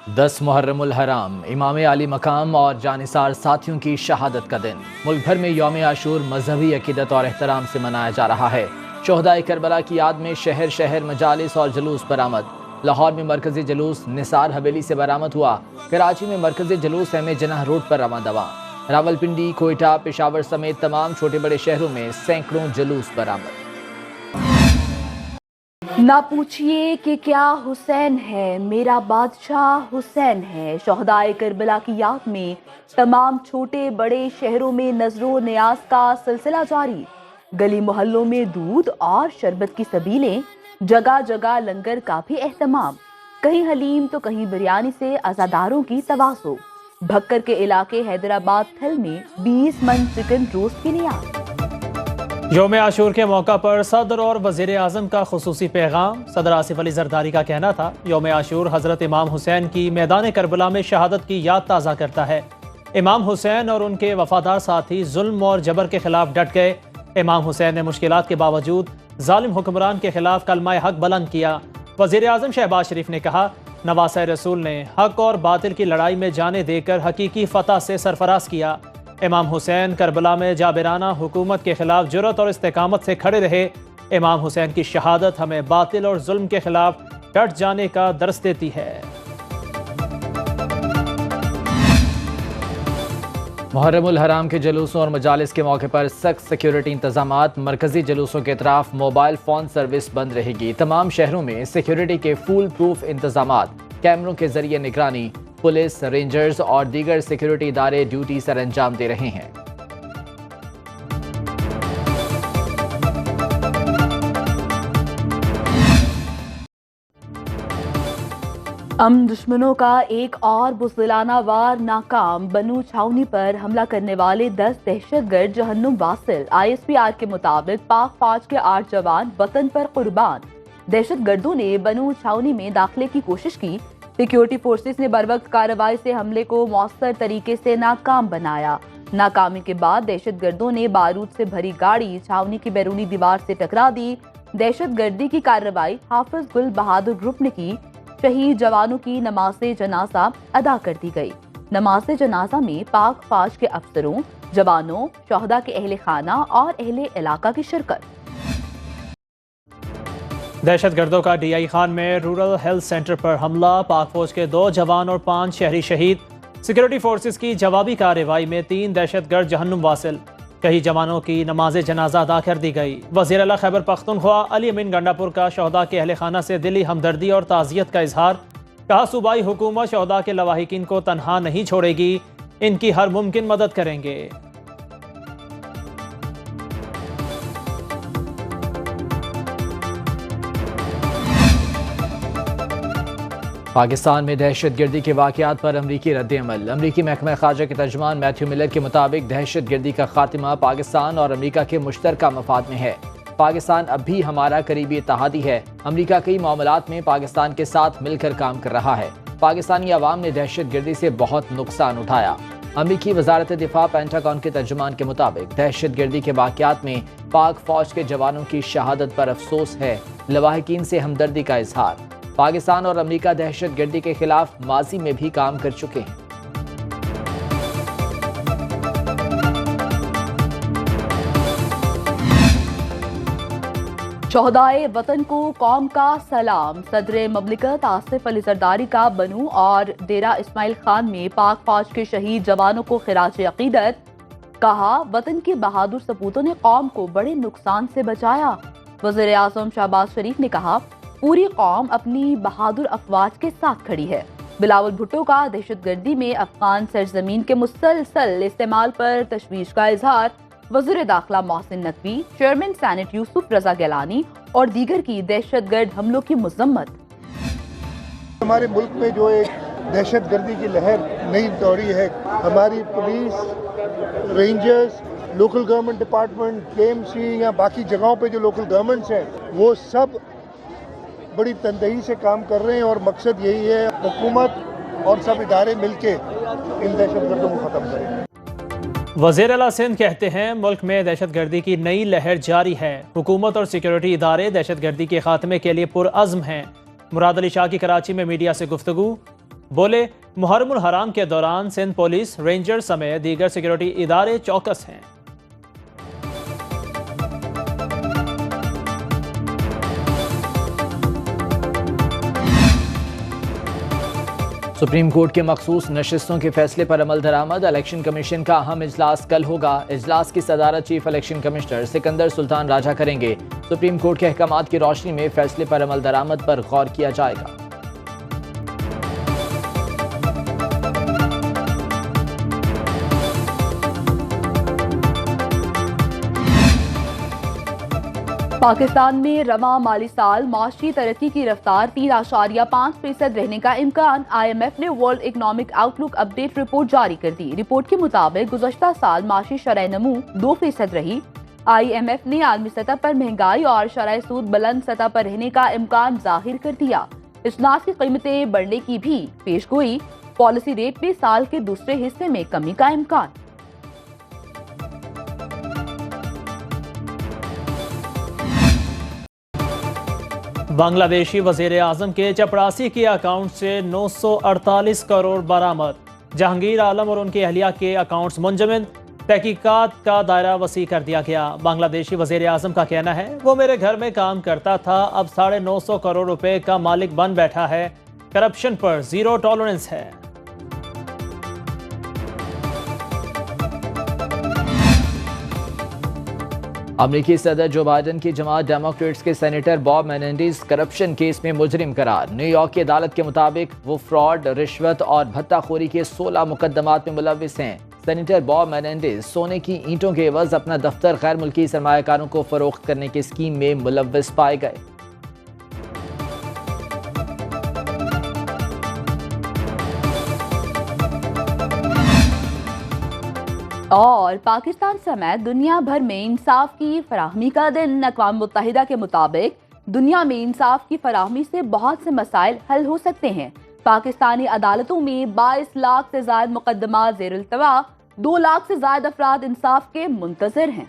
10 मुहर्रमुल हराम इमाम आली मकाम और जानिसार साथियों की शहादत का दिन। मुल्क भर में यौम आशूर मजहबी अकीदत और एहतराम से मनाया जा रहा है। शोहदाए करबला की याद में शहर शहर मजालिस और जुलूस बरामद। लाहौर में मरकजी जुलूस निसार हवेली से बरामद हुआ। कराची में मरकजी जुलूस अहम जनाह रोड पर रवां दवा। रावलपिंडी, कोयटा, पेशावर समेत तमाम छोटे बड़े शहरों में सैकड़ों जुलूस बरामद। ना पूछिए कि क्या हुसैन है, मेरा बादशाह हुसैन है। शोहदाए करबला की याद में तमाम छोटे बड़े शहरों में नजरो नियाज का सिलसिला जारी। गली मोहल्लों में दूध और शरबत की सबीलें, जगह जगह लंगर का भी एहतमाम। कहीं हलीम तो कहीं बिरयानी से अज़ादारों की तवासो। भक्कर के इलाके हैदराबाद थल में 20 मन चिकन रोस्ट की नियाज। यौम आशूर के मौका पर सदर और वज़ीर आज़म का खुसूसी पैगाम। सदर आसिफ अली जरदारी का कहना था, यौम आशूर हज़रत इमाम हुसैन की मैदान करबला में शहादत की याद ताज़ा करता है। इमाम हुसैन और उनके वफादार साथी जुल्म और जबर के खिलाफ डट गए। इमाम हुसैन ने मुश्किलात के बावजूद जालिम हुक्मरान के खिलाफ कलमा हक बुलंद किया। वज़ीर आज़म शहबाज शरीफ ने कहा, नवासे रसूल ने हक और बातिल की लड़ाई में जाने देकर हकीकी फतह से सरफराज किया। इमाम हुसैन करबला में जाबिराना हुकूमत के खिलाफ जुर्रत और इस्तेकामत से खड़े रहे। इमाम हुसैन की शहादत हमें बातिल और जुल्म के खिलाफ डट जाने का दर्स देती है। मुहर्रमुल हराम के जुलूसों और मजालिस के मौके पर सख्त सिक्योरिटी इंतजामात। मरकजी जुलूसों के अतराफ मोबाइल फ़ोन सर्विस बंद रहेगी। तमाम शहरों में सिक्योरिटी के फुल प्रूफ इंतजामात। कैमरों के जरिए निगरानी। पुलिस, रेंजर्स और दीगर सिक्योरिटी इदारे ड्यूटी सर अंजाम दे रहे हैं। दुश्मनों का एक और बुज़दिलाना वार नाकाम। बनू छावनी पर हमला करने वाले 10 दहशतगर्द जहन्नुम वासिल। ISPR के मुताबिक पाक फौज के 8 जवान वतन पर कुर्बान। दहशतगर्दों ने बनू छावनी में दाखिले की कोशिश की। सिक्योरिटी फोर्सेस ने बरवक्त कार्रवाई से हमले को मौसर तरीके से नाकाम बनाया। नाकामी के बाद दहशतगर्दों ने बारूद से भरी गाड़ी छावनी की बैरूनी दीवार से टकरा दी। दहशतगर्दी की कार्रवाई हाफिज गुल बहादुर ग्रुप ने की। शहीद जवानों की नमाज़े जनाजा अदा कर दी गई। नमाज़े जनाजा में पाक फौज के अफसरों, जवानों, शोहदा के अहले खाना और अहले इलाका की शिरकत। दहशतगर्दों का DI खान में रूरल हेल्थ सेंटर पर हमला। पाक फौज के 2 जवान और 5 शहरी शहीद। सिक्योरिटी फोर्सेस की जवाबी कार्रवाई में 3 दहशतगर्द जहन्नुम वासिल। कई जवानों की नमाज जनाजा अदा कर दी गई। वज़ीर आला खैबर पख्तूनख्वा अली अमीन गंडापुर का शोहदा के अहले खाना से दिली हमदर्दी और ताज़ियत का इजहार। कहा, सूबाई हुकूमत शोहदा के लवाहिकीन को तनहा नहीं छोड़ेगी, इनकी हर मुमकिन मदद करेंगे। पाकिस्तान में दहशतगर्दी के वाक़यात पर अमरीकी रद्द-ए-अमल। अमरीकी महकमा ख़ारजा के तर्जुमान मैथ्यू मिलर के मुताबिक दहशतगर्दी का खात्मा पाकिस्तान और अमरीका के मुश्तरका मफाद में है। पाकिस्तान अब भी हमारा करीबी इत्तेहादी है। अमरीका कई मामलात में पाकिस्तान के साथ मिलकर काम कर रहा है। पाकिस्तानी अवाम ने दहशतगर्दी से बहुत नुकसान उठाया। अमरीकी वजारत दिफा पेंटागन के तर्जुमान के मुताबिक दहशतगर्दी के वाक़यात में पाक फौज के जवानों की शहादत पर अफसोस है। लवाहिकीन से हमदर्दी का इजहार। पाकिस्तान और अमेरिका दहशतगर्दी के खिलाफ माजी में भी काम कर चुके हैं। शोहदाए वतन को कौम का सलाम। सदर ममलिकत आसिफ अली जरदारी का बनू और डेरा इस्माइल खान में पाक फौज के शहीद जवानों को खिराज अकीदत। कहा, वतन के बहादुर सपूतों ने कौम को बड़े नुकसान से बचाया। वज़ीर आज़म शहबाज शरीफ ने कहा, पूरी कौम अपनी बहादुर अफवाज के साथ खड़ी है। बिलावल भुट्टो का दहशतगर्दी में अफगान सरजमीन के मुसलसल इस्तेमाल पर तशवीश का इजहार। वज़ीर दाखिला मोहसिन नकवी, चेयरमैन सेनेट यूसुफ रजा गिलानी और दीगर की दहशतगर्द हमलों की मजम्मत। हमारे मुल्क में जो एक दहशतगर्दी की लहर नई दौड़ी है, हमारी police, rangers, local government department, KMC या बाकी जगहों पे जो लोकल गवर्नमेंट्स हैं, वो सब बड़ी तनदही से काम कर रहे हैं और मकसद यही है, हुकूमत और सब इदारे मिलके इन दहशतगर्दों को ख़त्म करें। वज़ीर आला सिंध कहते हैं, मुल्क में दहशतगर्दी की नई लहर जारी है। हुकूमत और सिक्योरिटी इदारे दहशतगर्दी के खात्मे के लिए पुरअज़्म हैं। मुराद अली शाह की कराची में मीडिया से गुफ्तगू। बोले, मुहर्रमुल हराम के दौरान सिंध पुलिस, रेंजर समेत दीगर सिक्योरिटी इदारे चौकस हैं। सुप्रीम कोर्ट के मखसूस नशिस्तों के फैसले पर अमल दरामद। इलेक्शन कमीशन का अहम इजलास कल होगा। इजलास की सदारत chief election commissioner Sikandar Sultan Raja करेंगे। सुप्रीम कोर्ट के अहकामात की रोशनी में फैसले पर अमल दरामद पर गौर किया जाएगा। पाकिस्तान में रवा माली साल माशी तरक्की की रफ्तार 3.5% रहने का इम्कान। IMF ने world economic outlook update report जारी कर दी। रिपोर्ट के मुताबिक गुज़श्ता साल माशी शरह नमू 2% रही। IMF ने आलमी सतह पर महंगाई और शरह सूद बुलंद सतह पर रहने का इम्कान जाहिर कर दिया। अजनास की कीमतें बढ़ने की भी पेशगोई। पॉलिसी रेट में साल के दूसरे हिस्से में कमी का इम्कान। बांग्लादेशी वजीर आजम के चपरासी के अकाउंट से 948 करोड़ बरामद। जहांगीर आलम और उनकी अहलिया के अकाउंट्स मुंजमद। तहकीकात का दायरा वसी कर दिया गया। बांग्लादेशी वजीर आजम का कहना है, वो मेरे घर में काम करता था, अब 950 करोड़ रुपए का मालिक बन बैठा है। करप्शन पर जीरो टॉलरेंस है। अमरीकी सदर जो बाइडन की जमात डेमोक्रेट्स के senator Bob Menendez corruption case में मुजरिम करार। न्यूयॉर्क की अदालत के मुताबिक वो फ्रॉड, रिश्वत और भत्ताखोरी के 16 मुकदमात में मुलविस हैं। सेनेटर बॉब मेनेंडेज सोने की ईंटों के एवज अपना दफ्तर गैर मुल्की सरमायाकारों को फरोख्त करने की स्कीम में मुलविस पाए गए। और पाकिस्तान समेत दुनिया भर में इंसाफ की फराहमी का दिन। अक़वाम मुत्तहिदा के मुताबिक दुनिया में इंसाफ की फराहमी से बहुत से मसाइल हल हो सकते हैं। पाकिस्तानी अदालतों में 22 लाख से ज्यादा मुकदमा ज़ेर-उल-तवा, 2 लाख से ज्यादा अफराद इंसाफ के मुंतज़िर हैं।